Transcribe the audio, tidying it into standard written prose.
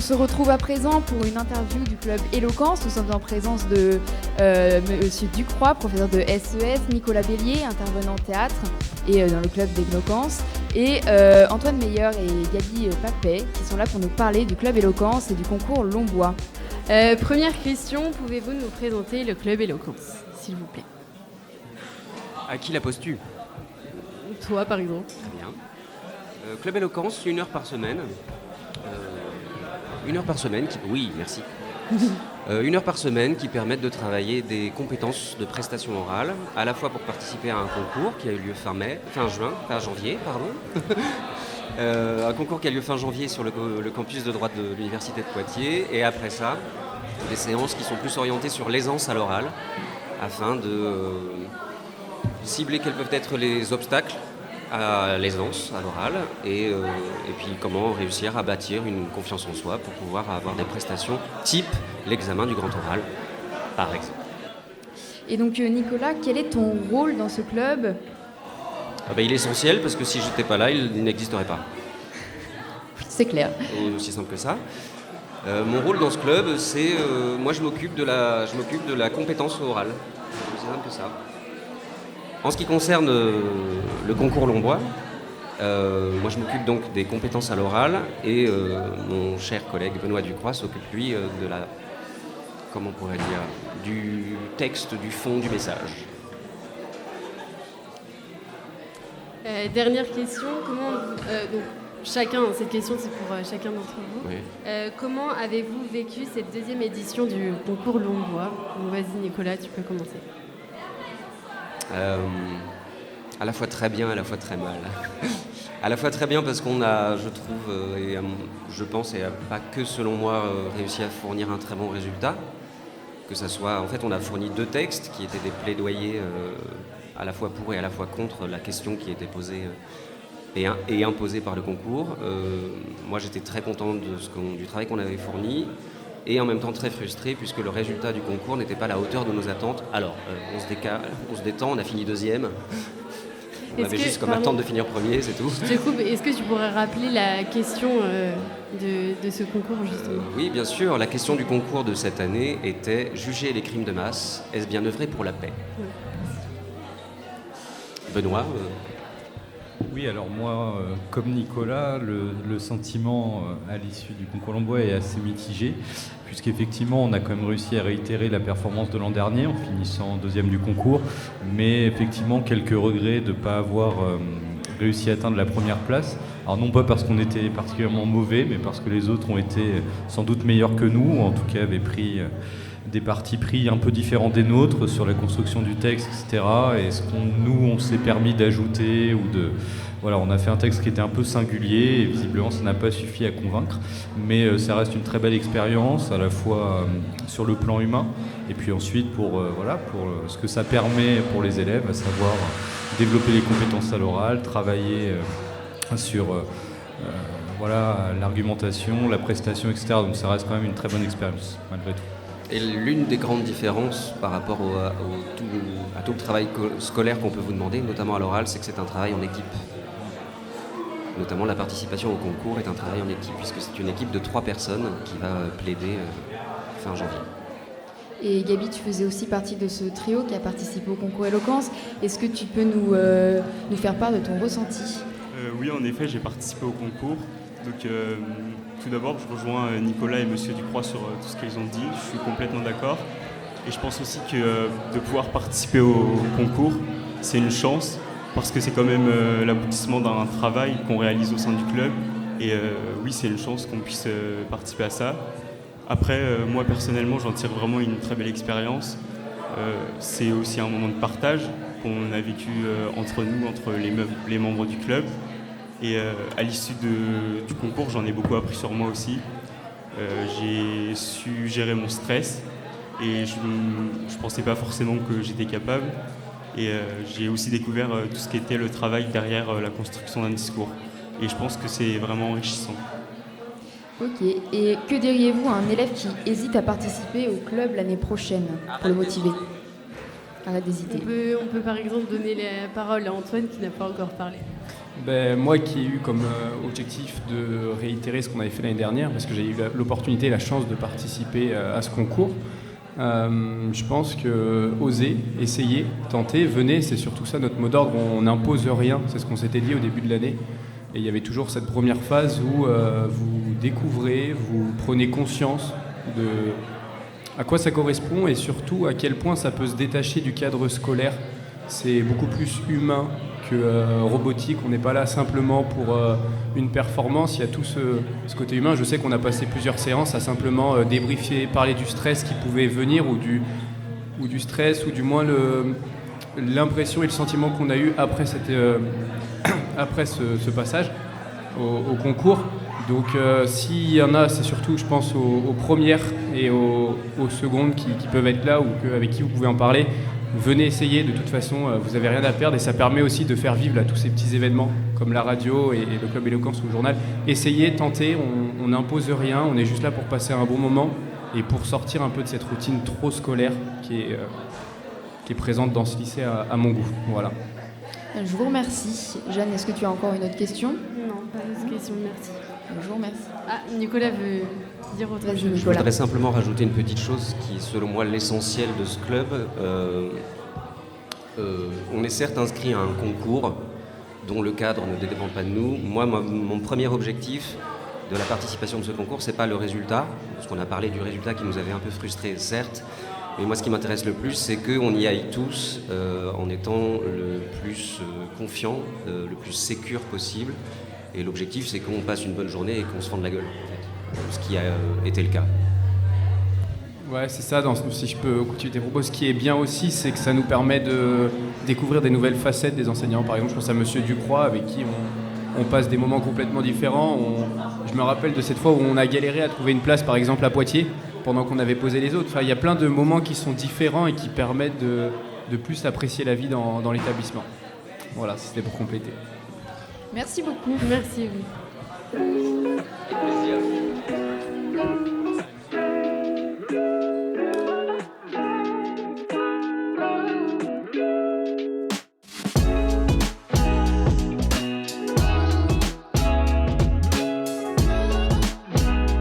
se retrouve à présent pour une interview du club Éloquence. Nous sommes en présence de Monsieur Ducroix, professeur de SES, Nicolas Bélier, intervenant théâtre et dans le club d'Éloquence, et Antoine Meyer et Gabi Papet qui sont là pour nous parler du club Éloquence et du concours Longbois. Première question, pouvez-vous nous présenter le club Éloquence, s'il vous plaît? À qui la poses-tu? Toi, par exemple. Très bien. Club Éloquence, 1 heure par semaine. 1 heure par semaine, oui, merci. 1 heure par semaine qui permettent de travailler des compétences de prestation orale, à la fois pour participer à un concours qui a eu lieu fin janvier. Un concours qui a lieu fin janvier sur le campus de droit de l'Université de Poitiers, et après ça, des séances qui sont plus orientées sur l'aisance à l'oral, afin de cibler quels peuvent être les obstacles à l'aisance à l'oral et puis comment réussir à bâtir une confiance en soi pour pouvoir avoir des prestations type l'examen du grand oral, par exemple. Et donc Nicolas, quel est ton rôle dans ce club? Il est essentiel parce que si je n'étais pas là, il n'existerait pas. C'est clair. Aussi simple que ça. Mon rôle dans ce club, c'est moi je m'occupe de la compétence orale. C'est simple que ça. En ce qui concerne le concours Longbois, moi je m'occupe donc des compétences à l'oral et mon cher collègue Benoît Ducroix s'occupe lui du texte, du fond du message. Dernière question, cette question c'est pour chacun d'entre vous. Oui. Comment avez-vous vécu cette deuxième édition du concours Longbois? Vas-y Nicolas, tu peux commencer. À la fois très bien, à la fois très mal. À la fois très bien parce qu'on a, je trouve, et je pense, et pas que selon moi, réussi à fournir un très bon résultat. Que ça soit, en fait, on a fourni 2 textes qui étaient des plaidoyers à la fois pour et à la fois contre la question qui était posée et imposée par le concours. Moi, j'étais très content du travail qu'on avait fourni. Et en même temps très frustré puisque le résultat du concours n'était pas à la hauteur de nos attentes. Alors, on se détend, on a fini 2e. On avait juste comme attente de finir 1er, c'est tout. Je te coupe, est-ce que tu pourrais rappeler la question de ce concours justement? Oui, bien sûr. La question du concours de cette année était « Juger les crimes de masse, est-ce bien œuvrer pour la paix ?» Benoît Oui, alors moi, comme Nicolas, le sentiment à l'issue du concours Longbois est assez mitigé, puisqu'effectivement, on a quand même réussi à réitérer la performance de l'an dernier en finissant 2e du concours, mais effectivement, quelques regrets de ne pas avoir réussi à atteindre la première place. Alors non pas parce qu'on était particulièrement mauvais, mais parce que les autres ont été sans doute meilleurs que nous, ou en tout cas avaient pris des partis pris un peu différents des nôtres sur la construction du texte, etc. Et ce on s'est permis d'ajouter Voilà, on a fait un texte qui était un peu singulier et visiblement ça n'a pas suffi à convaincre, mais ça reste une très belle expérience à la fois sur le plan humain et puis ensuite pour ce que ça permet pour les élèves, à savoir développer les compétences à l'oral, travailler sur l'argumentation, la prestation, etc. Donc ça reste quand même une très bonne expérience malgré tout. Et l'une des grandes différences par rapport à tout le travail scolaire qu'on peut vous demander, notamment à l'oral, c'est que c'est un travail en équipe. Notamment la participation au concours est un travail en équipe, puisque c'est une équipe de 3 personnes qui va plaider fin janvier. Et Gabi, tu faisais aussi partie de ce trio qui a participé au concours Éloquence. Est-ce que tu peux nous faire part de ton ressenti? Oui, en effet, j'ai participé au concours. Donc, tout d'abord, je rejoins Nicolas et Monsieur Ducroix sur tout ce qu'ils ont dit. Je suis complètement d'accord. Et je pense aussi que de pouvoir participer au concours, c'est une chance, parce que c'est quand même l'aboutissement d'un travail qu'on réalise au sein du club. Et oui, c'est une chance qu'on puisse participer à ça. Après, moi personnellement, j'en tire vraiment une très belle expérience. C'est aussi un moment de partage qu'on a vécu entre nous, entre les membres du club. Et à l'issue du concours, j'en ai beaucoup appris sur moi aussi. J'ai su gérer mon stress et je ne pensais pas forcément que j'étais capable. Et j'ai aussi découvert tout ce qui était le travail derrière la construction d'un discours. Et je pense que c'est vraiment enrichissant. Ok. Et que diriez-vous à un élève qui hésite à participer au club l'année prochaine pour le motiver? Arrête d'hésiter. On peut par exemple donner la parole à Antoine qui n'a pas encore parlé. Moi qui ai eu comme objectif de réitérer ce qu'on avait fait l'année dernière, parce que j'ai eu l'opportunité et la chance de participer à ce concours, je pense que oser, essayer, tenter, venez, c'est surtout ça notre mot d'ordre, on n'impose rien, c'est ce qu'on s'était dit au début de l'année. Et il y avait toujours cette première phase où vous découvrez, vous prenez conscience de à quoi ça correspond et surtout à quel point ça peut se détacher du cadre scolaire. C'est beaucoup plus humain que robotique. On n'est pas là simplement pour une performance. Il y a tout ce côté humain. Je sais qu'on a passé plusieurs séances à simplement débriefer, parler du stress qui pouvait venir ou du stress ou du moins l'impression et le sentiment qu'on a eu après, après ce passage au concours. Donc s'il y en a, c'est surtout je pense aux premières et aux secondes qui peuvent être là ou avec qui vous pouvez en parler. Venez essayer, de toute façon, vous n'avez rien à perdre et ça permet aussi de faire vivre là, tous ces petits événements comme la radio et le Club Éloquence ou le journal. Essayez, tentez, on n'impose rien, on est juste là pour passer un bon moment et pour sortir un peu de cette routine trop scolaire qui est présente dans ce lycée à mon goût. Voilà. Je vous remercie. Jeanne, est-ce que tu as encore une autre question? Non, pas d'autres questions, merci. Je vous remercie. Ah, Nicolas veut dire autre Vas-y, chose. Je Nicolas. voudrais simplement rajouter une petite chose qui est selon moi l'essentiel de ce club. On est certes inscrit à un concours dont le cadre ne dépend pas de nous. Moi, mon premier objectif de la participation de ce concours, c'est pas le résultat, parce qu'on a parlé du résultat qui nous avait un peu frustrés, certes. Mais moi, ce qui m'intéresse le plus, c'est qu'on y aille tous en étant le plus confiant, le plus sécure possible. Et l'objectif, c'est qu'on passe une bonne journée et qu'on se fende la gueule, en fait. Ce qui a été le cas. Ouais, c'est ça, si je peux continuer tes propos. Ce qui est bien aussi, c'est que ça nous permet de découvrir des nouvelles facettes des enseignants. Par exemple, je pense à Monsieur Ducroix, avec qui on passe des moments complètement différents. Je me rappelle de cette fois où on a galéré à trouver une place, par exemple, à Poitiers, pendant qu'on avait posé les autres. Enfin, il y a plein de moments qui sont différents et qui permettent de plus apprécier la vie dans l'établissement. Voilà, c'était pour compléter. Merci beaucoup. Merci, oui. Avec plaisir.